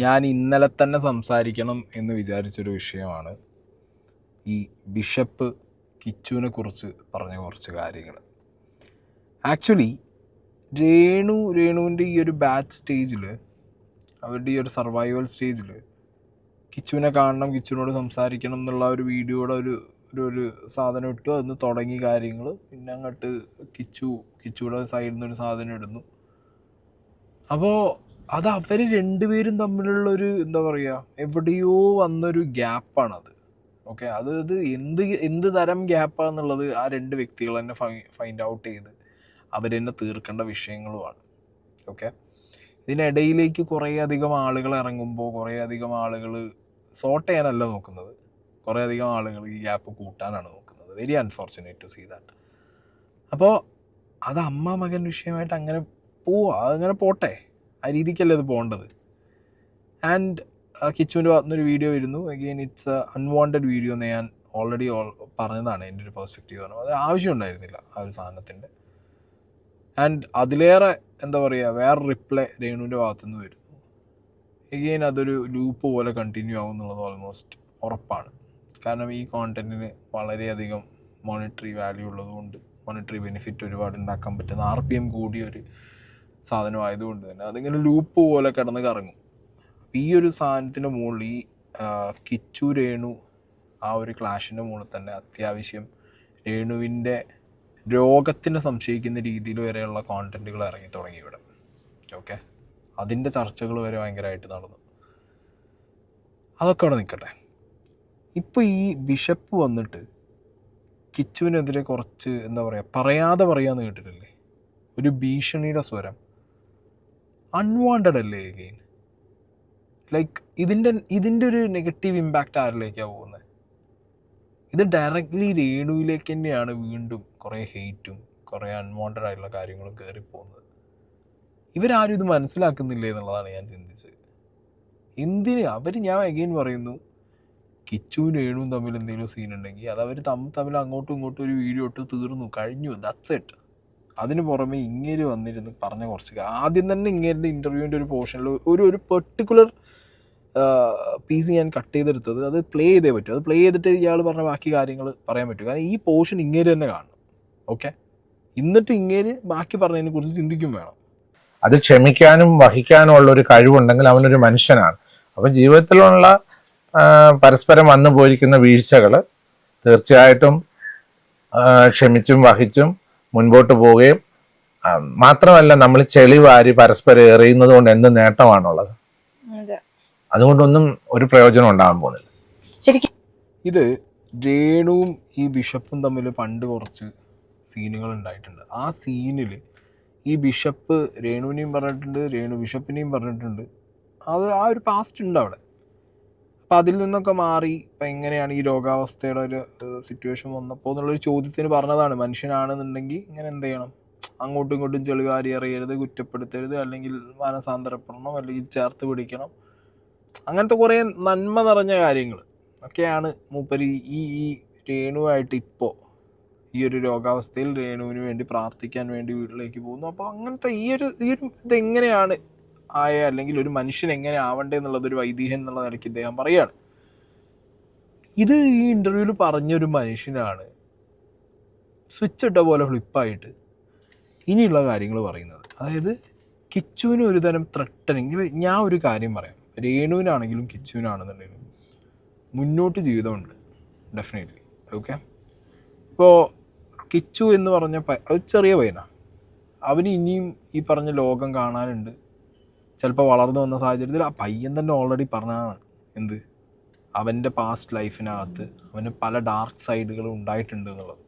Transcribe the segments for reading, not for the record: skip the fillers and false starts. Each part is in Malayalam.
ഞാൻ ഇന്നലെ തന്നെ സംസാരിക്കണം എന്ന് വിചാരിച്ചൊരു വിഷയമാണ് ഈ ബിഷപ്പ് കിച്ചുവിനെ കുറിച്ച് പറഞ്ഞ കുറച്ച് കാര്യങ്ങൾ. ആക്ച്വലി രേണുവിൻ്റെ ഈ ഒരു ബാച്ച് സ്റ്റേജിൽ, അവരുടെ ഈ ഒരു സർവൈവൽ സ്റ്റേജിൽ കിച്ചുവിനെ കാണണം, കിച്ചുവിനോട് സംസാരിക്കണം എന്നുള്ള ഒരു വീഡിയോയുടെ ഒരു സാധനം ഇട്ടു. അതിന് തുടങ്ങി കാര്യങ്ങൾ. പിന്നെ അങ്ങോട്ട് കിച്ചുവിടെ സൈഡിൽ നിന്നൊരു സാധനം ഇടുന്നു. അപ്പോൾ അത് അവർ രണ്ടുപേരും തമ്മിലുള്ളൊരു എന്താ പറയുക, എവിടെയോ വന്നൊരു ഗ്യാപ്പാണത്. ഓക്കെ, അത് എന്ത് തരം ഗ്യാപ്പാണെന്നുള്ളത് ആ രണ്ട് വ്യക്തികൾ തന്നെ ഫൈൻഡ് ഔട്ട് ചെയ്ത് അവർ തന്നെ തീർക്കേണ്ട വിഷയങ്ങളുമാണ്. ഓക്കെ, ഇതിനിടയിലേക്ക് കുറേയധികം ആളുകൾ ഇറങ്ങുമ്പോൾ കുറേയധികം ആളുകൾ സോർട്ട് ചെയ്യാനല്ല നോക്കുന്നത്, കുറേയധികം ആളുകൾ ഈ ഗ്യാപ്പ് കൂട്ടാനാണ് നോക്കുന്നത്. Very unfortunate to see that. അപ്പോൾ അത് അമ്മ മകൻ വിഷയമായിട്ട് അങ്ങനെ പോവുക, അതങ്ങനെ പോട്ടെ, ആ രീതിക്കല്ലേ അത് പോകേണ്ടത്. ആൻഡ് കിച്ചുവിൻ്റെ ഭാഗത്തുനിന്നൊരു വീഡിയോ വരുന്നു. അഗെയിൻ ഇറ്റ്സ് അൺവാണ്ടഡ് വീഡിയോ എന്ന് ഞാൻ ഓൾറെഡി പറഞ്ഞതാണ്. എൻ്റെ ഒരു പെർസ്പെക്റ്റീവ് പറഞ്ഞു, അത് ആവശ്യം ഉണ്ടായിരുന്നില്ല ആ ഒരു സാധനത്തിൻ്റെ. ആൻഡ് അതിലേറെ എന്താ പറയുക, വേറെ റിപ്ലൈ രേണുവിൻ്റെ ഭാഗത്തുനിന്ന് വരുന്നു. എഗെയിൻ അതൊരു ലൂപ്പ് പോലെ കണ്ടിന്യൂ ആവും എന്നുള്ളത് ഓൾമോസ്റ്റ് ഉറപ്പാണ്. കാരണം ഈ കോണ്ടൻറ്റിന് വളരെയധികം മോണിറ്ററി വാല്യൂ ഉള്ളതുകൊണ്ട്, മോണിറ്ററി ബെനിഫിറ്റ് ഒരുപാട് ഉണ്ടാക്കാൻ പറ്റുന്ന RPM കൂടിയൊരു സാധനമായതുകൊണ്ട് തന്നെ അതിങ്ങനെ ലൂപ്പ് പോലെ കിടന്ന് കറങ്ങും. ഈ ഒരു സാധനത്തിൻ്റെ മുകളിൽ ഈ കിച്ചു രേണു ആ ഒരു ക്ലാഷിൻ്റെ മുകളിൽ തന്നെ അത്യാവശ്യം രേണുവിൻ്റെ രോഗത്തിനെ സംശയിക്കുന്ന രീതിയിൽ വരെയുള്ള കോണ്ടൻറ്റുകൾ ഇറങ്ങി തുടങ്ങി ഇവിടെ. ഓക്കെ, അതിൻ്റെ ചർച്ചകൾ വരെ ഭയങ്കരമായിട്ട് നടന്നു. അതൊക്കെ അവിടെ നിൽക്കട്ടെ. ഇപ്പോൾ ഈ ബിഷപ്പ് വന്നിട്ട് കിച്ചുവിനെതിരെ കുറച്ച് എന്താ പറയുക, പറയാമെന്ന് കേട്ടിട്ടില്ലേ, ഒരു ഭീഷണിയുടെ സ്വരം. അൺവാണ്ടഡ് അല്ലേ എഗെയിൻ? ലൈക്ക് ഇതിൻ്റെ ഒരു നെഗറ്റീവ് ഇമ്പാക്റ്റ് ആരിലേക്കാണ് പോകുന്നത്? ഇത് ഡയറക്റ്റ്ലി രേണുവിലേക്ക് തന്നെയാണ് വീണ്ടും കുറേ ഹെയ്റ്റും കുറേ അൺവാണ്ടഡ് ആയിട്ടുള്ള കാര്യങ്ങളും കയറിപ്പോകുന്നത്. ഇവരാരും ഇത് മനസ്സിലാക്കുന്നില്ലേ എന്നുള്ളതാണ് ഞാൻ ചിന്തിച്ചത്. എന്തിന് ഞാൻ എഗെയിൻ പറയുന്നു, കിച്ചുവും രേണുവും തമ്മിൽ എന്തെങ്കിലും സീൻ ഉണ്ടെങ്കിൽ അത് അവർ തമ്മിൽ അങ്ങോട്ടും ഇങ്ങോട്ടും ഒരു വീഡിയോ ഇട്ട് തീർന്നു, കഴിഞ്ഞു, ദാറ്റ്സ് ഇറ്റ്. അതിന് പുറമെ ഇങ്ങേര് വന്നിരുന്ന് പറഞ്ഞ കുറച്ച് ആദ്യം തന്നെ ഇങ്ങേരുടെ ഇൻ്റർവ്യൂവിൻ്റെ ഒരു പോർഷനിൽ ഒരു പെർട്ടിക്കുലർ പീസ് ഞാൻ കട്ട് ചെയ്തെടുത്തത്, അത് പ്ലേ ചെയ്തേ പറ്റും. അത് പ്ലേ ചെയ്തിട്ട് ഇയാൾ പറഞ്ഞ ബാക്കി കാര്യങ്ങൾ പറയാൻ പറ്റും. കാരണം ഈ പോർഷൻ ഇങ്ങേര് തന്നെ കാണണം. ഓക്കെ, എന്നിട്ട് ഇങ്ങേര് ബാക്കി പറഞ്ഞതിനെ കുറിച്ച് ചിന്തിക്കും വേണം. അത് ക്ഷമിക്കാനും വഹിക്കാനും ഉള്ള ഒരു കഴിവുണ്ടെങ്കിൽ അവനൊരു മനുഷ്യനാണ്. അപ്പം ജീവിതത്തിലുള്ള പരസ്പരം വന്നു പോയിരിക്കുന്ന വീഴ്ചകൾ തീർച്ചയായിട്ടും ക്ഷമിച്ചും വഹിച്ചും മുൻപോട്ട് പോവുകയും, മാത്രമല്ല നമ്മൾ ചെളി വാരി പരസ്പരം എറിയുന്നത് കൊണ്ട് എന്ത് നേട്ടമാണുള്ളത്? അതുകൊണ്ടൊന്നും ഒരു പ്രയോജനം ഉണ്ടാകാൻ പോകുന്നില്ല. ഇത് രേണുവും ഈ ബിഷപ്പും തമ്മിൽ പണ്ട് കുറച്ച് സീനുകൾ ഉണ്ടായിട്ടുണ്ട്. ആ സീനിൽ ഈ ബിഷപ്പ് രേണുവിനെയും പറഞ്ഞിട്ടുണ്ട്, രേണു ബിഷപ്പിനെയും പറഞ്ഞിട്ടുണ്ട്. അത് ആ ഒരു പാസ്റ്റ് ഉണ്ട് അവിടെ. അപ്പം അതിൽ നിന്നൊക്കെ മാറി ഇപ്പം എങ്ങനെയാണ് ഈ രോഗാവസ്ഥയുടെ ഒരു സിറ്റുവേഷൻ വന്നപ്പോൾ എന്നുള്ളൊരു ചോദ്യത്തിന് പറഞ്ഞതാണ്, മനുഷ്യനാണെന്നുണ്ടെങ്കിൽ ഇങ്ങനെ എന്ത് ചെയ്യണം, അങ്ങോട്ടും ഇങ്ങോട്ടും ചെളിവാരി അറിയരുത്, കുറ്റപ്പെടുത്തരുത്, അല്ലെങ്കിൽ മാനസാന്തരപ്പെടണം, അല്ലെങ്കിൽ ചേർത്ത് പിടിക്കണം. അങ്ങനത്തെ കുറേ നന്മ നിറഞ്ഞ കാര്യങ്ങൾ ഒക്കെയാണ് മൂപ്പര് ഈ രേണുവായിട്ട് ഇപ്പോൾ ഈ ഒരു രോഗാവസ്ഥയിൽ രേണുവിന് വേണ്ടി പ്രാർത്ഥിക്കാൻ വേണ്ടി വീട്ടിലേക്ക് പോകുന്നു. അപ്പോൾ അങ്ങനത്തെ ഈ ഒരു ഇതെങ്ങനെയാണ് അല്ലെങ്കിൽ ഒരു മനുഷ്യൻ എങ്ങനെ ആവണ്ടേ എന്നുള്ളതൊരു വൈദികൻ എന്നുള്ള നിലയ്ക്ക് ഇദ്ദേഹം പറയാണ്. ഇത് ഈ ഇൻ്റർവ്യൂവിൽ പറഞ്ഞൊരു മനുഷ്യനാണ് സ്വിച്ച് ഇട്ട പോലെ ഫ്ലിപ്പായിട്ട് ഇനിയുള്ള കാര്യങ്ങൾ പറയുന്നത്. അതായത് കിച്ചുവിന് ഒരു തരം ത്രട്ടനിങ്. ഞാൻ ഒരു കാര്യം പറയാം, രേണുവിനാണെങ്കിലും കിച്ചുവിനാണെന്നുണ്ടെങ്കിലും മുന്നോട്ട് ജീവിതമുണ്ട് ഡെഫിനറ്റ്ലി. ഓക്കെ, ഇപ്പോൾ കിച്ചു എന്ന് പറഞ്ഞ അത് ചെറിയ പയ്യനാണ്, അവന് ഇനിയും ഈ പറഞ്ഞ ലോകം കാണാനുണ്ട്. ചിലപ്പോൾ വളർന്നു വന്ന സാഹചര്യത്തിൽ ആ പയ്യൻ തന്നെ ഓൾറെഡി പറഞ്ഞതാണ് എന്ത്, അവൻ്റെ പാസ്റ്റ് ലൈഫിനകത്ത് അവന് പല ഡാർക്ക് സൈഡുകളും ഉണ്ടായിട്ടുണ്ട് എന്നുള്ളത്.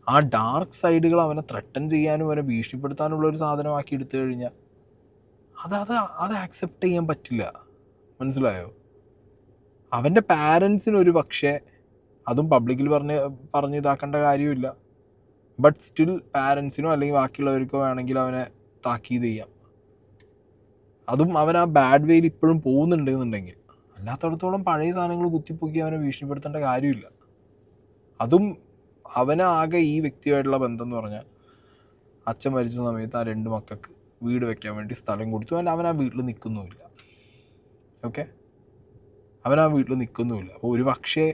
ആ ഡാർക്ക് സൈഡുകൾ അവനെ ത്രട്ടൻ ചെയ്യാനും അവനെ ഭീഷണിപ്പെടുത്താനുള്ള ഒരു സാധനമാക്കി എടുത്തു കഴിഞ്ഞാൽ അത് ആക്സെപ്റ്റ് ചെയ്യാൻ പറ്റില്ല. മനസ്സിലായോ? അവൻ്റെ പാരൻസിന് ഒരു പക്ഷേ അതും പബ്ലിക്കിൽ പറഞ്ഞ് ഇതാക്കേണ്ട കാര്യമില്ല. ബട്ട് സ്റ്റിൽ പാരൻസിനോ അല്ലെങ്കിൽ ബാക്കിയുള്ളവർക്കോ വേണമെങ്കിൽ അവനെ താക്കീത് ചെയ്യാം. അതും അവൻ ആ ബാഡ് വേയിൽ ഇപ്പോഴും പോകുന്നുണ്ടെന്നുണ്ടെങ്കിൽ. അല്ലാത്തടത്തോളം പഴയ സാധനങ്ങൾ കുത്തിപ്പൊക്കി അവനെ ഭീഷണിപ്പെടുത്തേണ്ട കാര്യമില്ല. അതും അവനാകെ ഈ വ്യക്തിയായിട്ടുള്ള ബന്ധം എന്ന് പറഞ്ഞാൽ അച്ഛൻ മരിച്ച സമയത്ത് ആ 2 മക്കൾക്ക് വീട് വെക്കാൻ വേണ്ടി സ്ഥലം കൊടുത്തു. അവൻ ആ വീട്ടിൽ നിൽക്കുന്നുമില്ല. ഓക്കെ, അവൻ ആ വീട്ടിൽ നിൽക്കുന്നുമില്ല. അപ്പോൾ ഒരു പക്ഷേ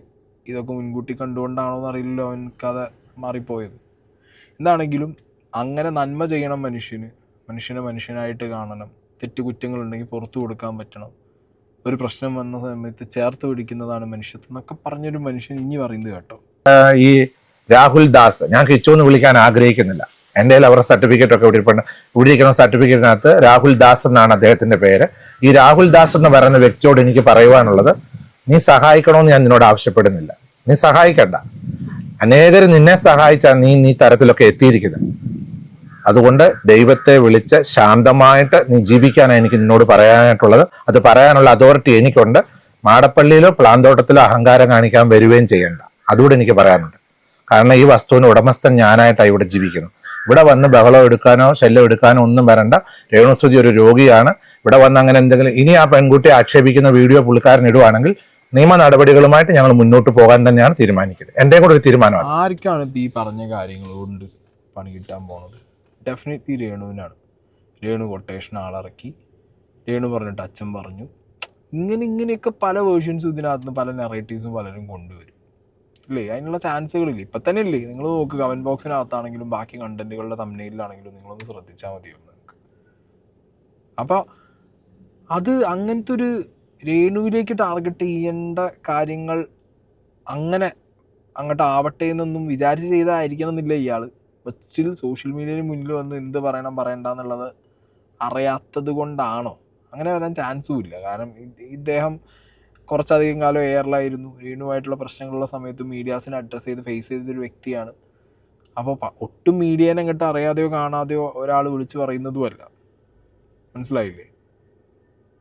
ഇതൊക്കെ മുൻകൂട്ടി കണ്ടുകൊണ്ടാണോ എന്നറിയില്ലല്ലോ അവൻ കഥ മാറിപ്പോയത്. എന്താണെങ്കിലും അങ്ങനെ നന്മ ചെയ്യണം മനുഷ്യനെ മനുഷ്യനായിട്ട് കാണണം. തെറ്റുകുറ്റങ്ങളുണ്ടെങ്കിൽ പുറത്തു കൊടുക്കാൻ പറ്റണം. ഒരു പ്രശ്നം വന്ന സമയത്ത് ചേർത്ത് പിടിക്കുന്നതാണ് മനുഷ്യത്വം എന്നൊക്കെ പറഞ്ഞൊരു മനുഷ്യൻ ഇനി പറയുന്നത് കേട്ടോ. ഈ രാഹുൽ ദാസ്, ഞാൻ കിച്ചു എന്ന് വിളിക്കാൻ ആഗ്രഹിക്കുന്നില്ല. എൻ്റെ കയ്യിൽ അവരുടെ സർട്ടിഫിക്കറ്റ് ഒക്കെ ഇവിടെ ഇരിക്കുന്ന സർട്ടിഫിക്കറ്റിനകത്ത് രാഹുൽ ദാസ് എന്നാണ് അദ്ദേഹത്തിന്റെ പേര്. ഈ രാഹുൽ ദാസ് എന്ന് പറയുന്ന വ്യക്തിയോട് എനിക്ക് പറയുവാനുള്ളത്, നീ സഹായിക്കണമെന്ന് ഞാൻ നിന്നോട് ആവശ്യപ്പെടുന്നില്ല. നീ സഹായിക്കണ്ട. അനേകർ നിന്നെ സഹായിച്ചാൽ നീ തരത്തിലൊക്കെ എത്തിയിരിക്കുന്നത്. അതുകൊണ്ട് ദൈവത്തെ വിളിച്ച് ശാന്തമായിട്ട് നീ ജീവിക്കാനാണ് എനിക്ക് നിന്നോട് പറയാനായിട്ടുള്ളത്. അത് പറയാനുള്ള അതോറിറ്റി എനിക്കുണ്ട്. മാടപ്പള്ളിയിലോ പ്ലാന്തോട്ടത്തിലോ അഹങ്കാരം കാണിക്കാൻ വരികയും ചെയ്യണ്ട. അതുകൂടെ എനിക്ക് പറയാനുണ്ട്. കാരണം ഈ വസ്തുവിന് ഉടമസ്ഥൻ ഞാനായിട്ടാണ് ഇവിടെ ജീവിക്കുന്നു. ഇവിടെ വന്ന് ബഹളം എടുക്കാനോ ശല്യം എടുക്കാനോ ഒന്നും വരണ്ട. രേണുസുതി ഒരു രോഗിയാണ്. ഇവിടെ വന്ന് അങ്ങനെ എന്തെങ്കിലും ഇനി ആ പെൺകുട്ടിയെ ആക്ഷേപിക്കുന്ന വീഡിയോ പുള്ളിക്കാരൻ ഇടുവാണെങ്കിൽ നിയമ നടപടികളുമായിട്ട് ഞങ്ങൾ മുന്നോട്ട് പോകാൻ തന്നെയാണ് തീരുമാനിക്കുന്നത്. എൻ്റെ കൂടെ ഒരു തീരുമാനമാണ്. ആർക്കാണ് ഈ പറഞ്ഞ കാര്യങ്ങൾ കൊണ്ട് പണി കിട്ടാൻ പോണത്? ഡെഫിനറ്റ്ലി രേണുവിനാണ്. രേണു കൊട്ടേഷൻ ആളിറക്കി, രേണു പറഞ്ഞിട്ട് അച്ഛൻ പറഞ്ഞു, ഇങ്ങനെയൊക്കെ പല വേർഷൻസും ഇതിനകത്ത് നിന്ന് പല നെറേറ്റീവ്സും പലരും കൊണ്ടുവരും ഇല്ലേ. അതിനുള്ള ചാൻസുകളില്ല. ഇപ്പം തന്നെ ഇല്ലേ, നിങ്ങൾ നോക്ക്, കമൻറ്റ് ബോക്സിനകത്താണെങ്കിലും ബാക്കി കണ്ടന്റുകളുടെ തമ്മിലാണെങ്കിലും നിങ്ങളൊന്ന് ശ്രദ്ധിച്ചാൽ മതിയാവും നിങ്ങൾക്ക്. അപ്പോൾ അത് അങ്ങനത്തെ ഒരു രേണുവിലേക്ക് ടാർഗറ്റ് ചെയ്യേണ്ട കാര്യങ്ങൾ അങ്ങനെ അങ്ങോട്ട് ആവട്ടെ എന്നൊന്നും വിചാരിച്ച് ചെയ്തായിരിക്കണം എന്നില്ല ഇയാൾ. ബട്ട് സ്റ്റിൽ സോഷ്യൽ മീഡിയയിൽ മുന്നിൽ വന്ന് എന്ത് പറയണം പറയണ്ടെന്നുള്ളത് അറിയാത്തത് കൊണ്ടാണോ? അങ്ങനെ വരാൻ ചാൻസും ഇല്ല. കാരണം ഇദ്ദേഹം കുറച്ചധികം കാലം എയറിലായിരുന്നു. രേണുവായിട്ടുള്ള പ്രശ്നങ്ങളുള്ള സമയത്ത് മീഡിയാസിനെ അഡ്രസ്സ് ചെയ്ത് ഫേസ് ചെയ്തൊരു വ്യക്തിയാണ്. അപ്പോൾ ഒട്ടും മീഡിയനെ അങ്ങോട്ട് അറിയാതെയോ കാണാതെയോ ഒരാൾ വിളിച്ച് പറയുന്നതുമല്ല. മനസ്സിലായില്ലേ?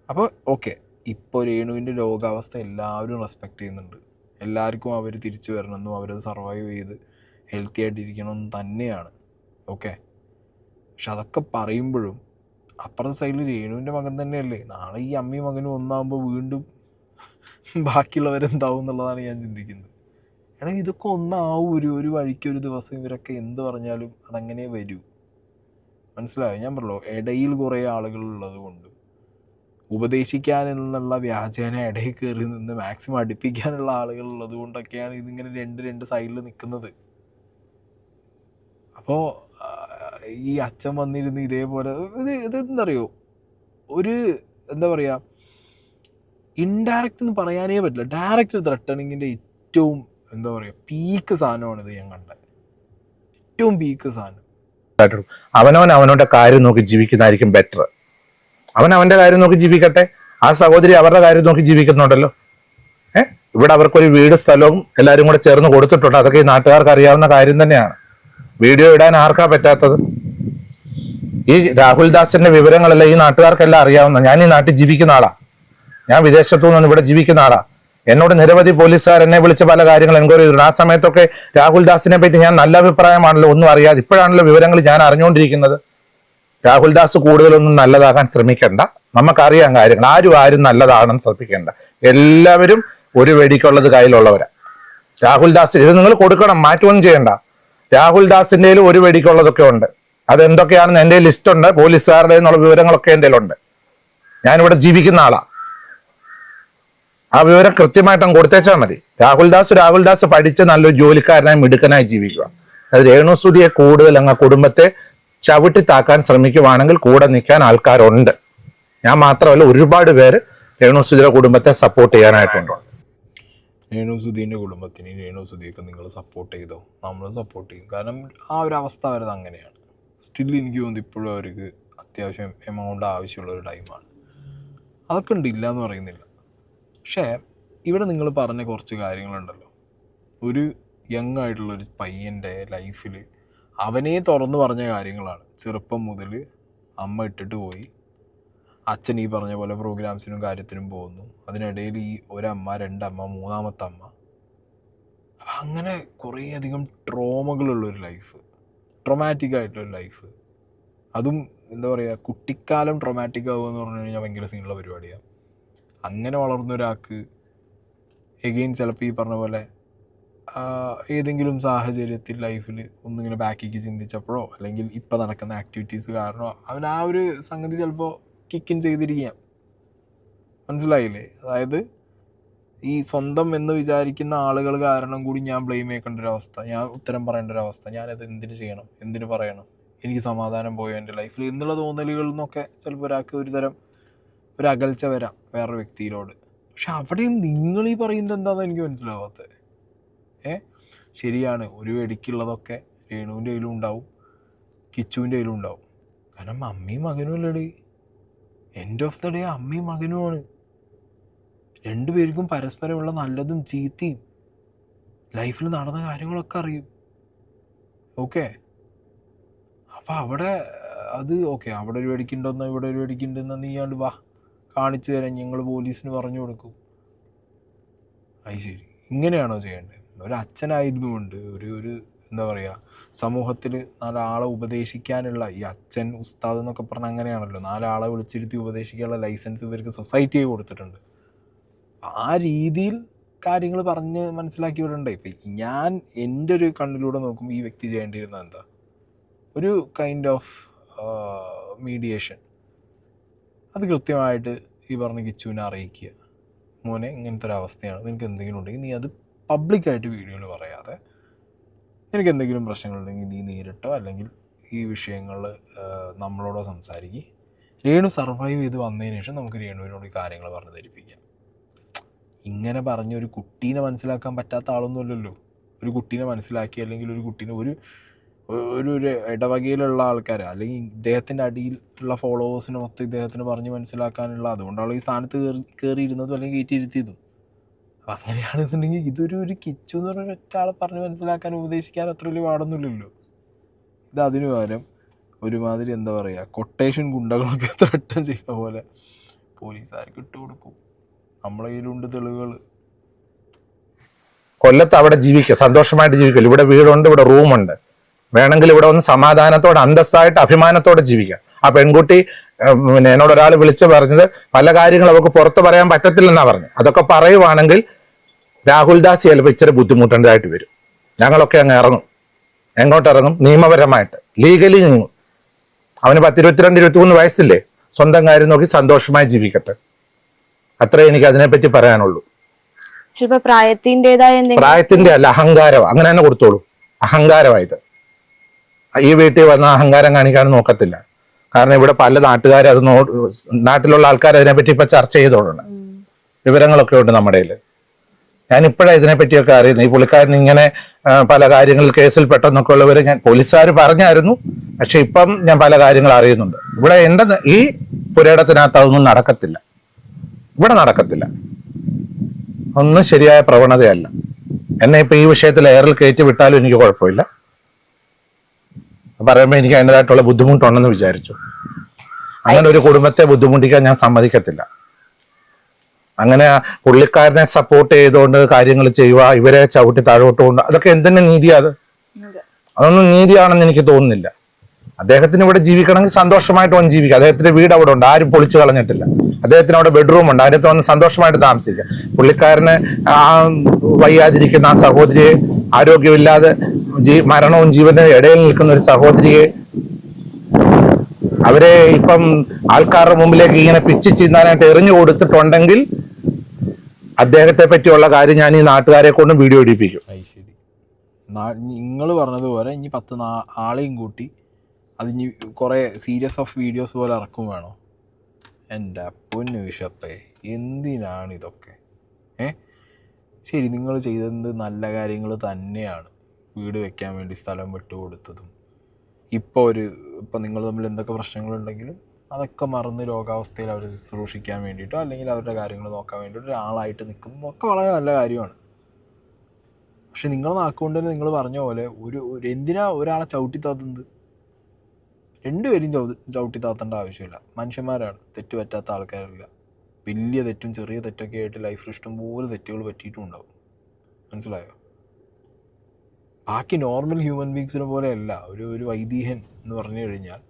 അപ്പോൾ ഓക്കെ, ഇപ്പോൾ രേണുവിൻ്റെ രോഗാവസ്ഥ എല്ലാവരും റെസ്പെക്റ്റ് ചെയ്യുന്നുണ്ട്. എല്ലാവർക്കും അവർ തിരിച്ചു വരണമെന്നും അവരത് സർവൈവ് ചെയ്ത് ഹെൽത്തി ആയിട്ടിരിക്കണമെന്നും തന്നെയാണ്. ഓക്കെ, പക്ഷെ അതൊക്കെ പറയുമ്പോഴും അപ്പുറത്തെ സൈഡിൽ രേണുവിൻ്റെ മകൻ തന്നെയല്ലേ. നാളെ ഈ അമ്മയും മകനും ഒന്നാകുമ്പോൾ വീണ്ടും ബാക്കിയുള്ളവരെന്താവും എന്നുള്ളതാണ് ഞാൻ ചിന്തിക്കുന്നത്. എടാ, ഇതൊക്കെ ഒന്നാവും. ഒരു വഴിക്ക് ഒരു ദിവസം ഇവരൊക്കെ എന്ത് പറഞ്ഞാലും അതങ്ങനെ വരൂ. മനസ്സിലായോ? ഞാൻ പറഞ്ഞല്ലോ, ഇടയിൽ കുറേ ആളുകളുള്ളത് കൊണ്ട് ഉപദേശിക്കാനെന്നുള്ള വ്യാജേന ഇടയിൽ കയറി നിന്ന് മാക്സിമം അടുപ്പിക്കാനുള്ള ആളുകളുള്ളത് കൊണ്ടൊക്കെയാണ് ഇതിങ്ങനെ രണ്ട് സൈഡിൽ നിൽക്കുന്നത്. അപ്പോൾ ഈ അച്ഛൻ വന്നിരുന്ന് ഇതേപോലെ ഇതെന്തറിയോ, ഒരു എന്താ പറയുക, ഇൻഡയറക്റ്റ് എന്ന് പറയാനേ പറ്റില്ല, ഡയറക്റ്റ് ത്രട്ടണിങ്ങിൻ്റെ ഏറ്റവും എന്താ പറയുക പീക്ക് സാധനമാണിത്. ഞാൻ കണ്ട ഏറ്റവും പീക്ക് സാധനം. അവനവൻ്റെ കാര്യം നോക്കി ജീവിക്കുന്നതായിരിക്കും ബെറ്റർ. അവൻ്റെ കാര്യം നോക്കി ജീവിക്കട്ടെ. ആ സഹോദരി അവരുടെ കാര്യം നോക്കി ജീവിക്കുന്നുണ്ടല്ലോ. ഇവിടെ അവർക്കൊരു വീട് സ്ഥലവും എല്ലാവരും കൂടെ ചേർന്ന് കൊടുത്തിട്ടുണ്ട്. അതൊക്കെ ഈ നാട്ടുകാർക്ക് അറിയാവുന്ന കാര്യം തന്നെയാണ്. വീഡിയോ ഇടാൻ ആർക്കാ പറ്റാത്തത്? ഈ രാഹുൽ ദാസിന്റെ വിവരങ്ങളെല്ലാം ഈ നാട്ടുകാർക്കെല്ലാം അറിയാവുന്ന. ഞാൻ ഈ നാട്ടിൽ ജീവിക്കുന്ന ആളാ. ഞാൻ വിദേശത്തു നിന്നൊന്നും ഇവിടെ ജീവിക്കുന്ന ആളാ. എന്നോട് നിരവധി പോലീസുകാർ എന്നെ വിളിച്ച പല കാര്യങ്ങൾ എൻക്വയറി ചെയ്തിട്ടുണ്ട്. ആ സമയത്തൊക്കെ രാഹുൽ ദാസിനെ പറ്റി ഞാൻ നല്ല അഭിപ്രായമാണല്ലോ, ഒന്നും അറിയാതെ. ഇപ്പോഴാണല്ലോ വിവരങ്ങൾ ഞാൻ അറിഞ്ഞുകൊണ്ടിരിക്കുന്നത്. രാഹുൽ ദാസ് കൂടുതലൊന്നും നല്ലതാകാൻ ശ്രമിക്കണ്ട. നമുക്കറിയാം കാര്യങ്ങൾ. ആരും നല്ലതാണെന്ന് ശ്രമിക്കേണ്ട. എല്ലാവരും ഒരു വെടിക്കുള്ളത് കയ്യിലുള്ളവരാ. രാഹുൽ ദാസ് ഇത് നിങ്ങൾ കൊടുക്കണം, മാറ്റമൊന്നും ചെയ്യണ്ട. രാഹുൽ ദാസിന്റെ ഒരു വെടിക്കുള്ളതൊക്കെ ഉണ്ട്. അതെന്തൊക്കെയാണെന്ന് എൻ്റെ ലിസ്റ്റ് ഉണ്ട്. പോലീസുകാരുടെ എന്നുള്ള വിവരങ്ങളൊക്കെ എൻ്റെ ഉണ്ട്. ഞാനിവിടെ ജീവിക്കുന്ന ആളാ. ആ വിവരം കൃത്യമായിട്ടും കൊടുത്തേച്ചാൽ മതി. രാഹുൽ ദാസ് പഠിച്ച് നല്ലൊരു ജോലിക്കാരനായി മിടുക്കനായി ജീവിക്കുക. അത് രേണുസുതിയെ കൂടുതൽ അങ്ങ് കുടുംബത്തെ ചവിട്ടി താക്കാൻ ശ്രമിക്കുവാണെങ്കിൽ കൂടെ നിൽക്കാൻ ആൾക്കാരുണ്ട്. ഞാൻ മാത്രമല്ല, ഒരുപാട് പേര് രേണുസുതിയുടെ കുടുംബത്തെ സപ്പോർട്ട് ചെയ്യാനായിട്ടുണ്ട്. രേണുസുധീൻ്റെ കുടുംബത്തിന് രേണുസുധിയൊക്കെ നിങ്ങൾ സപ്പോർട്ട് ചെയ്തോ? നമ്മൾ സപ്പോർട്ട് ചെയ്യും. കാരണം ആ ഒരു അവസ്ഥ അവരത് അങ്ങനെയാണ്. സ്റ്റിൽ എനിക്ക് തോന്നുന്നു ഇപ്പോഴും അവർക്ക് അത്യാവശ്യം എമൗണ്ട് ആവശ്യമുള്ളൊരു ടൈമാണ്. അതൊക്കെ ഉണ്ട്, ഇല്ല എന്ന് പറയുന്നില്ല. പക്ഷേ ഇവിടെ നിങ്ങൾ പറഞ്ഞ കുറച്ച് കാര്യങ്ങളുണ്ടല്ലോ, ഒരു യങ് ആയിട്ടുള്ളൊരു പയ്യൻ്റെ ലൈഫിൽ അവനെ തുറന്നു പറഞ്ഞ കാര്യങ്ങളാണ്. ചെറുപ്പം മുതൽ അമ്മ ഇട്ടിട്ട് പോയി, അച്ഛൻ ഈ പറഞ്ഞ പോലെ പ്രോഗ്രാംസിനും കാര്യത്തിനും പോകുന്നു. അതിനിടയിൽ ഈ ഒരമ്മ, രണ്ടമ്മ, മൂന്നാമത്തെ അമ്മ, അങ്ങനെ കുറേയധികം ട്രോമകളുള്ളൊരു ലൈഫ്, ട്രൊമാറ്റിക് ആയിട്ടുള്ളൊരു ലൈഫ്. അതും എന്താ പറയുക, കുട്ടിക്കാലം ട്രൊമാറ്റിക് ആവുക എന്ന് പറഞ്ഞു കഴിഞ്ഞാൽ ഭയങ്കര സീനുള്ള പരിപാടിയാണ്. അങ്ങനെ വളർന്ന ഒരാൾക്ക് എഗെയിൻ ചിലപ്പോൾ ഈ പറഞ്ഞ പോലെ ഏതെങ്കിലും സാഹചര്യത്തിൽ ലൈഫിൽ ഒന്നിങ്ങനെ ബാക്കിക്ക് ചിന്തിച്ചപ്പോഴോ അല്ലെങ്കിൽ ഇപ്പം നടക്കുന്ന ആക്ടിവിറ്റീസ് കാരണമോ അവൻ ആ ഒരു സംഗതി ചിലപ്പോൾ കിക്ക് ഇൻ ചെയ്തിരിക്കാം. മനസ്സിലായില്ലേ? അതായത് ഈ സ്വന്തം എന്ന് വിചാരിക്കുന്ന ആളുകൾ കാരണം കൂടി ഞാൻ ബ്ലെയിം ചെയ്യേണ്ട ഒരു അവസ്ഥ, ഞാൻ ഉത്തരം പറയേണ്ട ഒരു അവസ്ഥ, ഞാനത് എന്തിനു ചെയ്യണം, എന്തിനു പറയണം, എനിക്ക് സമാധാനം പോയോ എൻ്റെ ലൈഫിൽ എന്നുള്ള തോന്നലുകളിൽ നിന്നൊക്കെ ചിലപ്പോൾ ഒരാൾക്ക് ഒരു അകൽച്ച വരാം വേറൊരു വ്യക്തിയിലോട്. പക്ഷെ അവിടെയും നിങ്ങൾ ഈ പറയുന്നത് എന്താണെന്ന് എനിക്ക് മനസ്സിലാവാത്തത്. ശരിയാണ്, ഒരു വെടിക്കുള്ളതൊക്കെ രേണുവിൻ്റെ കയ്യിലും ഉണ്ടാവും, കിച്ചുവിൻ്റെ കയ്യിലും ഉണ്ടാവും. കാരണം അമ്മയും മകനും അല്ലേടി, എൻഡ് ഓഫ് ദ ഡേ അമ്മയും മകനുമാണ്. രണ്ടുപേർക്കും പരസ്പരമുള്ള നല്ലതും ചീത്തയും ലൈഫിൽ നടന്ന കാര്യങ്ങളൊക്കെ അറിയും. ഓക്കെ, അപ്പം അവിടെ അത് ഓക്കെ, അവിടെ ഒരു വെടിക്കുണ്ടെന്നോ ഇവിടെ ഒരു വെടിക്കുണ്ടെന്നോ നീയാണ്ട് വാ കാണിച്ചു തരാം, ഞങ്ങൾ പോലീസിന് പറഞ്ഞു കൊടുക്കും. അത് ശരി, ഇങ്ങനെയാണോ ചെയ്യേണ്ടത്? ഒരു അച്ഛനായിരുന്നു കൊണ്ട് ഒരു എന്താ പറയുക, സമൂഹത്തിൽ നാലാളെ ഉപദേശിക്കാനുള്ള, ഈ അച്ഛൻ ഉസ്താദ് എന്നൊക്കെ പറഞ്ഞാൽ അങ്ങനെയാണല്ലോ, നാലാളെ വിളിച്ചിരുത്തി ഉപദേശിക്കാനുള്ള ലൈസൻസ് ഇവർക്ക് സൊസൈറ്റിയെ കൊടുത്തിട്ടുണ്ട്. ആ രീതിയിൽ കാര്യങ്ങൾ പറഞ്ഞ് മനസ്സിലാക്കി വിടണ്ടേ? ഇപ്പം ഞാൻ എൻ്റെ ഒരു കണ്ണിലൂടെ നോക്കുമ്പോൾ ഈ വ്യക്തി ചെയ്യേണ്ടിയിരുന്നത് എന്താ, ഒരു കൈൻഡ് ഓഫ് മീഡിയേഷൻ. അത് കൃത്യമായിട്ട് ഈ പറഞ്ഞ കിച്ചുവിനെ അറിയിക്കുക, മോനെ ഇങ്ങനത്തെ ഒരു അവസ്ഥയാണ്, നിനക്ക് എന്തെങ്കിലും ഉണ്ടെങ്കിൽ നീ അത് പബ്ലിക്കായിട്ട് വീഡിയോയിൽ പറയാതെ, നിനക്ക് എന്തെങ്കിലും പ്രശ്നങ്ങളുണ്ടെങ്കിൽ നീ നേരിട്ടോ അല്ലെങ്കിൽ ഈ വിഷയങ്ങൾ നമ്മളോടോ സംസാരിക്കുക. രേണു സർവൈവ് ചെയ്ത് വന്നതിന് ശേഷം നമുക്ക് രേണുവിനോട് ഈ കാര്യങ്ങൾ പറഞ്ഞ് ധരിപ്പിക്കാം. ഇങ്ങനെ പറഞ്ഞ് ഒരു കുട്ടീനെ മനസ്സിലാക്കാൻ പറ്റാത്ത ആളൊന്നുമല്ലല്ലോ. ഒരു കുട്ടീനെ മനസ്സിലാക്കി, അല്ലെങ്കിൽ ഒരു കുട്ടീനെ ഒരു ഇടവകയിലുള്ള ആൾക്കാർ, അല്ലെങ്കിൽ ഇദ്ദേഹത്തിൻ്റെ അടിയിലുള്ള ഫോളോവേഴ്സിന് മൊത്തം ഇദ്ദേഹത്തിന് പറഞ്ഞ് മനസ്സിലാക്കാനുള്ള, അതുകൊണ്ടാണ് ഈ സ്ഥാനത്ത് കയറിയിരുന്നതും അല്ലെങ്കിൽ കയറ്റിയിരുത്തിയതും. അപ്പം അങ്ങനെയാണെന്നുണ്ടെങ്കിൽ ഇതൊരു കിച്ചു എന്ന് പറഞ്ഞ ഒരാളെ പറഞ്ഞ് മനസ്സിലാക്കാൻ ഉപദേശിക്കാൻ അത്ര വലിയ പാടൊന്നുമില്ലല്ലോ. ഇത് അതിനു പകരം ഒരുമാതിരി എന്താ പറയുക, കൊട്ടേഷൻ ഗുണ്ടകളൊക്കെ ത്രട്ടം ചെയ്യുന്ന പോലെ പോലീസുകാർക്ക് ഇട്ട് കൊടുക്കും. നമ്മളെ കയ്യിലുണ്ട് തെളിവുകൾ. കൊല്ലത്ത് അവിടെ ജീവിക്കുക, സന്തോഷമായിട്ട് ജീവിക്കില്ല. ഇവിടെ വീടുണ്ട്, ഇവിടെ റൂമുണ്ട്, വേണമെങ്കിൽ ഇവിടെ ഒന്ന് സമാധാനത്തോടെ അന്തസ്സായിട്ട് അഭിമാനത്തോടെ ജീവിക്കാം. ആ പെൺകുട്ടി പിന്നെ എന്നോട് ഒരാൾ വിളിച്ച് പറഞ്ഞത് പല കാര്യങ്ങളും അവർക്ക് പുറത്ത് പറയാൻ പറ്റത്തില്ലെന്നാ പറഞ്ഞു. അതൊക്കെ പറയുവാണെങ്കിൽ രാഹുൽ ദാസ് ചിലപ്പോൾ ഇച്ചിരി ബുദ്ധിമുട്ടേണ്ടതായിട്ട് വരും. ഞങ്ങളൊക്കെ അങ്ങ് ഇറങ്ങും. എങ്ങോട്ട് ഇറങ്ങും? നിയമപരമായിട്ട്, ലീഗലി നീങ്ങും. അവന് 22-23 വയസ്സില്ലേ, സ്വന്തം കാര്യം നോക്കി സന്തോഷമായി ജീവിക്കട്ടെ. അത്രേ എനിക്ക് അതിനെപ്പറ്റി പറയാനുള്ളൂ. ചിലപ്പോ പ്രായത്തിന്റെ അല്ല, അഹങ്കാരം. അങ്ങനെ തന്നെ കൊടുത്തോളൂ. അഹങ്കാരമായത് ഈ വീട്ടിൽ വന്ന അഹങ്കാരം കാണിക്കാൻ നോക്കത്തില്ല. കാരണം ഇവിടെ പല നാട്ടുകാരും അത് നാട്ടിലുള്ള ആൾക്കാർ അതിനെപ്പറ്റി ഇപ്പൊ ചർച്ച ചെയ്തോളുണ്ട്, വിവരങ്ങളൊക്കെ ഉണ്ട് നമ്മുടെ കയ്യിൽ. ഞാൻ ഇപ്പോഴാണ് ഇതിനെപ്പറ്റിയൊക്കെ അറിയുന്നത്. ഈ പുള്ളിക്കാരൻ ഇങ്ങനെ പല കാര്യങ്ങളിൽ കേസിൽ പെട്ടെന്നൊക്കെ ഉള്ളവർ ഞാൻ പോലീസുകാർ പറഞ്ഞായിരുന്നു. പക്ഷെ ഇപ്പം ഞാൻ പല കാര്യങ്ങൾ അറിയുന്നുണ്ട്. ഇവിടെ എന്റെ ഈ പുരയിടത്തിനകത്ത് അതൊന്നും നടക്കത്തില്ല. ഇവിടെ നടക്കത്തില്ല, ഒന്നും ശരിയായ പ്രവണതയല്ല. എന്നെ ഇപ്പൊ ഈ വിഷയത്തിൽ എയറിൽ കയറ്റി വിട്ടാലും എനിക്ക് കുഴപ്പമില്ല. പറയുമ്പോൾ എനിക്ക് അതിൻ്റെതായിട്ടുള്ള ബുദ്ധിമുട്ടുണ്ടെന്ന് വിചാരിച്ചു. അങ്ങനെ ഒരു കുടുംബത്തെ ബുദ്ധിമുട്ടിക്കാൻ ഞാൻ സമ്മതിക്കത്തില്ല. അങ്ങനെ പുള്ളിക്കാരനെ സപ്പോർട്ട് ചെയ്തുകൊണ്ട് കാര്യങ്ങൾ ചെയ്യുക, ഇവരെ ചവിട്ടി താഴോട്ട് കൊണ്ട്, അതൊക്കെ എന്തിന്റെ നീതിയാ? അതൊന്നും നീതിയാണെന്ന് എനിക്ക് തോന്നുന്നില്ല. അദ്ദേഹത്തിന് ഇവിടെ ജീവിക്കണമെങ്കിൽ സന്തോഷമായിട്ട് വന്ന് ജീവിക്കുക. അദ്ദേഹത്തിന്റെ വീട് അവിടെ ഉണ്ട്, ആരും പൊളിച്ചു കളഞ്ഞിട്ടില്ല. അദ്ദേഹത്തിന് അവിടെ ബെഡ്റൂം ഉണ്ട്, അതിനകത്ത് വന്ന് സന്തോഷമായിട്ട് താമസിക്കാം. പുള്ളിക്കാരന് വയ്യാതിരിക്കുന്ന ആ സഹോദരിയെ, ആരോഗ്യമില്ലാതെ മരണവും ജീവന്റെ ഇടയിൽ നിൽക്കുന്ന ഒരു സഹോദരിയെ, അവരെ ഇപ്പം ആൾക്കാരുടെ മുമ്പിലേക്ക് ഇങ്ങനെ പിച്ച് ചിന്താനായിട്ട് എറിഞ്ഞു കൊടുത്തിട്ടുണ്ടെങ്കിൽ അദ്ദേഹത്തെ പറ്റിയുള്ള കാര്യം ഞാൻ ഈ നാട്ടുകാരെ കൊണ്ട് വീഡിയോ ഇടിപ്പിക്കും. ശരി, നിങ്ങൾ പറഞ്ഞതുപോലെ ഇനി 10 ആളെയും കൂട്ടി അത് ഇനി കുറേ സീരീസ് ഓഫ് വീഡിയോസ് പോലെ ഇറക്കും വേണോ? എൻ്റെ പൊന്നു വിഷപ്പേ, എന്തിനാണ് ഇതൊക്കെ? ശരി, നിങ്ങൾ ചെയ്തത് നല്ല കാര്യങ്ങൾ തന്നെയാണ്. വീട് വെക്കാൻ വേണ്ടി സ്ഥലം വിട്ടുകൊടുത്തതും, ഇപ്പം നിങ്ങൾ തമ്മിൽ എന്തൊക്കെ പ്രശ്നങ്ങളുണ്ടെങ്കിലും അതൊക്കെ മറന്ന് രോഗാവസ്ഥയിൽ അവർ ശുശ്രൂഷിക്കാൻ വേണ്ടിയിട്ടോ അല്ലെങ്കിൽ അവരുടെ കാര്യങ്ങൾ നോക്കാൻ വേണ്ടിയിട്ടോ ഒരാളായിട്ട് നിൽക്കുന്നതൊക്കെ വളരെ നല്ല കാര്യമാണ്. പക്ഷെ നിങ്ങൾ നാക്കുകൊണ്ട് തന്നെ നിങ്ങൾ പറഞ്ഞ പോലെ എന്തിനാ ഒരാളെ ചവിട്ടിത്താത്തുന്നത്? രണ്ടുപേരും ചവിട്ടിത്താത്തേണ്ട ആവശ്യമില്ല. മനുഷ്യന്മാരാണ്, തെറ്റ് പറ്റാത്ത ആൾക്കാരില്ല. വലിയ തെറ്റും ചെറിയ തെറ്റൊക്കെ ആയിട്ട് ലൈഫിൽ ഇഷ്ടംപോലെ തെറ്റുകൾ പറ്റിയിട്ടും ഉണ്ടാവും. മനസ്സിലായോ? ബാക്കി നോർമൽ ഹ്യൂമൻ ബീങ്സിനെ പോലെയല്ല ഒരു വൈദീഹൻ എന്ന് പറഞ്ഞു കഴിഞ്ഞാൽ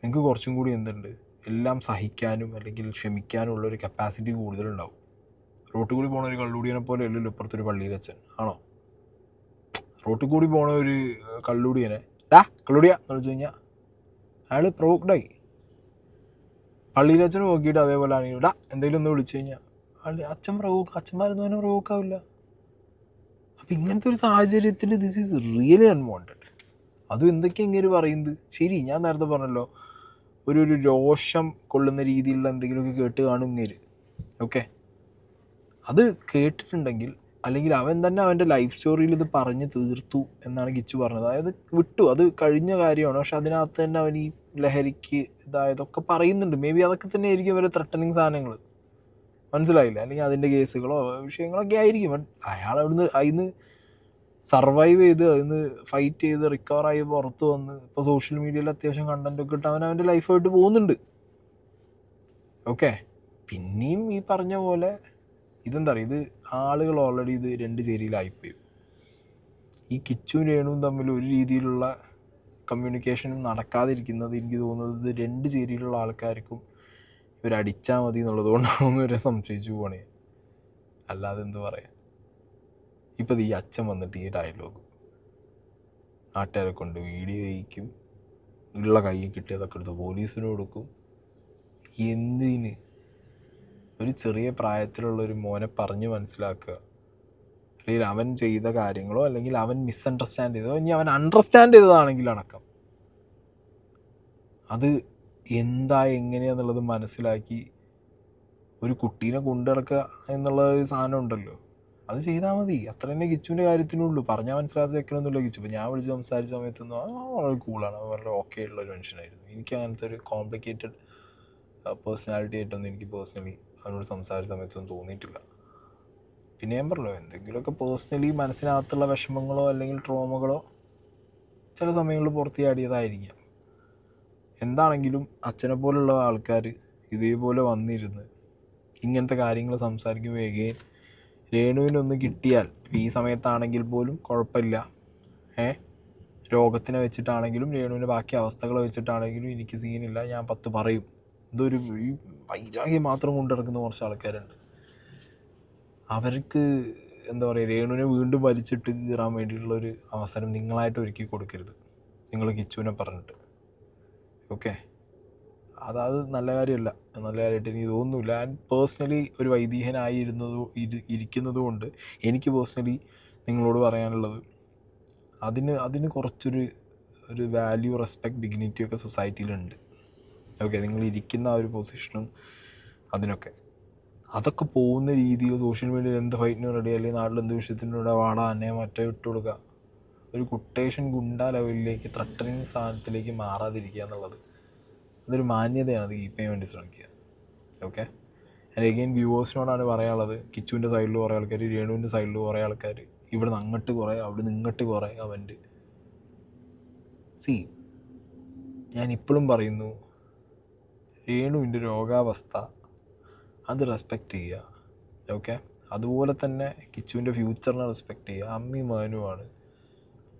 നിങ്ങൾക്ക് കുറച്ചും കൂടി എന്തുണ്ട്, എല്ലാം സഹിക്കാനും അല്ലെങ്കിൽ ക്ഷമിക്കാനും ഉള്ളൊരു കപ്പാസിറ്റി കൂടുതലുണ്ടാവും. റോട്ടിൽ കൂടി പോണ ഒരു കള്ളുടിയനെ പോലെ അല്ലല്ലോ ഇപ്പുറത്തൊരു പള്ളിയിലച്ഛൻ, ആണോ? റോട്ടിൽ കൂടി പോണ ഒരു കള്ളുടിയനെ കള്ളുടിയ എന്ന് വിളിച്ചു കഴിഞ്ഞാൽ അയാൾ പ്രൊവോക്ഡായി. പള്ളിയിലച്ഛൻ നോക്കിയിട്ട് അതേപോലെ ആണെങ്കിൽ ഇടാ എന്തെങ്കിലും ഒന്ന് വിളിച്ചു കഴിഞ്ഞാൽ അച്ഛന്മാരൊന്നും തന്നെ പ്രവോക്കാവില്ല. അപ്പം ഇങ്ങനത്തെ ഒരു സാഹചര്യത്തിൽ ദിസ് ഈസ് റിയലി അൺവാണ്ടഡ്. അതും എന്തൊക്കെയാണ് ഇങ്ങനെ പറയുന്നത്. ശരി, ഞാൻ നേരത്തെ പറഞ്ഞല്ലോ, ഒരു രോഷം കൊള്ളുന്ന രീതിയിലുള്ള എന്തെങ്കിലുമൊക്കെ കേട്ട് കാണും ഇങ്ങനെ. ഓക്കെ, അത് കേട്ടിട്ടുണ്ടെങ്കിൽ അല്ലെങ്കിൽ അവൻ തന്നെ അവൻ്റെ ലൈഫ് സ്റ്റോറിയിൽ ഇത് പറഞ്ഞ് തീർത്തു എന്നാണ് കിച്ചു പറഞ്ഞത്. അതായത് വിട്ടു, അത് കഴിഞ്ഞ കാര്യമാണ്. പക്ഷെ അതിനകത്ത് തന്നെ അവൻ ഈ ലഹരിക്ക് ഇതായതൊക്കെ പറയുന്നുണ്ട്. മേ ബി അതൊക്കെ തന്നെ ആയിരിക്കും അവരെ ത്രട്ടനിങ് സാധനങ്ങൾ, മനസ്സിലായില്ല. അല്ലെങ്കിൽ അതിൻ്റെ കേസുകളോ വിഷയങ്ങളൊക്കെ ആയിരിക്കും. ബട്ട് അയാൾ അതിന് സർവൈവ് ചെയ്ത് അതിന് ഫൈറ്റ് ചെയ്ത് റിക്കവറായി പുറത്ത് വന്ന് ഇപ്പോൾ സോഷ്യൽ മീഡിയയിൽ അത്യാവശ്യം കണ്ടൻറ്റൊക്കെ ഇട്ട് അവൻ്റെ ലൈഫായിട്ട് പോകുന്നുണ്ട്. ഓക്കെ, പിന്നെയും ഈ പറഞ്ഞ പോലെ ഇതെന്താ പറയുക, ഇത് ആളുകൾ ഓൾറെഡി ഇത് രണ്ട് ചേരിയിലായിപ്പോയി. ഈ കിച്ചുവും രേണുവും തമ്മിൽ ഒരു രീതിയിലുള്ള കമ്മ്യൂണിക്കേഷനും നടക്കാതിരിക്കുന്നത് എനിക്ക് തോന്നുന്നത് ഇത് രണ്ട് ചേരിയിലുള്ള ആൾക്കാർക്കും ഇവരടിച്ചാൽ മതി എന്നുള്ളത് കൊണ്ടാണെന്ന് വരെ സംശയിച്ചു പോകണേ. അല്ലാതെ എന്ത് പറയാം. ഇപ്പം ഈ അച്ഛൻ വന്നിട്ട് ഈ ഡയലോഗ് നാട്ടുകാരെ കൊണ്ട് വീഡിയോ ചെയ്യിക്കും, ഉള്ള കയ്യിൽ കിട്ടിയതൊക്കെ എടുത്ത് പോലീസിന് കൊടുക്കും. എന്തിന്? ഒരു ചെറിയ പ്രായത്തിലുള്ള ഒരു മോനെ പറഞ്ഞ് മനസ്സിലാക്കുക, അല്ലെങ്കിൽ അവൻ ചെയ്ത കാര്യങ്ങളോ അല്ലെങ്കിൽ അവൻ മിസ്അണ്ടർസ്റ്റാൻഡ് ചെയ്തതോ ഇനി അവൻ അണ്ടർസ്റ്റാൻഡ് ചെയ്തതാണെങ്കിൽ അടക്കം അത് എന്താ എങ്ങനെയാന്നുള്ളത് മനസ്സിലാക്കി ഒരു കുട്ടീനെ കൊണ്ടുനടക്കുക എന്നുള്ള ഒരു സാധനം ഉണ്ടല്ലോ, അത് ചെയ്താൽ മതി. അത്ര തന്നെ കിച്ചുവിൻ്റെ കാര്യത്തിനുള്ളൂ. പറഞ്ഞാൽ മനസ്സിലാകാത്ത ചെക്കനൊന്നുമില്ല കിച്ചു. ഇപ്പോൾ ഞാൻ വിളിച്ച് സംസാരിച്ച സമയത്തൊന്നും വളരെ കൂളാണ്, വളരെ ഓക്കെ ഉള്ളൊരു മനുഷ്യനായിരുന്നു. എനിക്ക് അങ്ങനത്തെ ഒരു കോംപ്ലിക്കേറ്റഡ് പേഴ്സണാലിറ്റി ആയിട്ടൊന്നും എനിക്ക് പേഴ്സണലി അവനോട് സംസാരിച്ച സമയത്തൊന്നും തോന്നിയിട്ടില്ല. പിന്നെ ഞാൻ പറഞ്ഞല്ലോ, എന്തെങ്കിലുമൊക്കെ പേഴ്സണലി മനസ്സിനകത്തുള്ള വിഷമങ്ങളോ അല്ലെങ്കിൽ ട്രോമകളോ ചില സമയങ്ങളിൽ പുറത്ത് ചാടിയതായിരിക്കാം. എന്താണെങ്കിലും അച്ഛനെ പോലുള്ള ആൾക്കാർ ഇതേപോലെ വന്നിരുന്ന് ഇങ്ങനത്തെ കാര്യങ്ങൾ സംസാരിക്കുമ്പോൾ എഗെയിൻ രേണുവിനൊന്ന് കിട്ടിയാൽ ഈ സമയത്താണെങ്കിൽ പോലും കുഴപ്പമില്ല, രോഗത്തിനെ വെച്ചിട്ടാണെങ്കിലും രേണുവിൻ്റെ ബാക്കി അവസ്ഥകളെ വെച്ചിട്ടാണെങ്കിലും എനിക്ക് സീനില്ല, ഞാൻ 10 പറയും. ഇതൊരു ഈ വൈരാഗ്യം മാത്രം കൊണ്ടു നടക്കുന്ന കുറച്ച് ആൾക്കാരുണ്ട്. അവർക്ക് എന്താ പറയുക, രേണുവിനെ വീണ്ടും വലിച്ചിട്ട് കീറാൻ വേണ്ടിയിട്ടുള്ളൊരു അവസരം നിങ്ങളായിട്ട് ഒരുക്കി കൊടുക്കരുത്, നിങ്ങൾ കിച്ചുവിനെ പറഞ്ഞിട്ട്. ഓക്കെ, അത് നല്ല കാര്യമല്ല, നല്ല കാര്യമായിട്ട് എനിക്ക് തോന്നുന്നില്ല. ഞാൻ പേഴ്സണലി ഒരു ഇരിക്കുന്നത് കൊണ്ട് എനിക്ക് പേഴ്സണലി നിങ്ങളോട് പറയാനുള്ളത് അതിന് കുറച്ചൊരു വാല്യൂ, റെസ്പെക്റ്റ്, ഡിഗ്നിറ്റിയൊക്കെ സൊസൈറ്റിയിലുണ്ട്. ഓക്കെ, നിങ്ങൾ ഇരിക്കുന്ന ആ ഒരു പൊസിഷനും അതൊക്കെ പോകുന്ന രീതിയിൽ സോഷ്യൽ മീഡിയയിൽ എന്ത് ഫൈറ്റിനും റെഡി, അല്ലെങ്കിൽ നാട്ടിൽ എന്ത് വിഷയത്തിനൂടെ വാടാ എന്നെ മറ്റേ ഇട്ട് കൊടുക്കുക, ഒരു കുട്ടേഷൻ ഗുണ്ട ലെവലിലേക്ക് ത്രട്ടനിങ് സാധനത്തിലേക്ക് മാറാതിരിക്കുക എന്നുള്ളത് അതൊരു മാന്യതയാണ്. അത് കീപ്പ് ചെയ്യാൻ വേണ്ടി ശ്രമിക്കുക. ഓക്കെ, ആൻഡ് എഗെയിൻ വ്യൂവേഴ്സിനോടാണ് പറയാനുള്ളത്, കിച്ചുവിൻ്റെ സൈഡിൽ കുറേ ആൾക്കാർ, രേണുവിൻ്റെ സൈഡിൽ കുറേ ആൾക്കാർ, ഇവിടെ നിന്ന് അങ്ങോട്ട് കുറേ അവിടെ നിന്ന് ഇങ്ങോട്ട് കുറേ കമൻറ്റ്. ഞാൻ ഇപ്പോഴും പറയുന്നു, രേണുവിൻ്റെ രോഗാവസ്ഥ അത് റെസ്പെക്റ്റ് ചെയ്യുക. ഓക്കെ, അതുപോലെ തന്നെ കിച്ചുവിൻ്റെ ഫ്യൂച്ചറിനെ റെസ്പെക്റ്റ് ചെയ്യുക. അമ്മി മാനുവാണ്,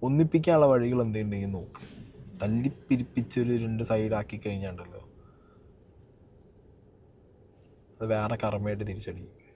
ഒന്നിപ്പിക്കാനുള്ള വഴികൾ എന്തുണ്ടെങ്കിൽ നോക്ക്. തല്ലിപ്പിരിപ്പിച്ചൊരു 2 സൈഡാക്കി കഴിഞ്ഞാണ്ടല്ലോ അത് വേറെ കർമ്മയായിട്ട് തിരിച്ചടിക്കും.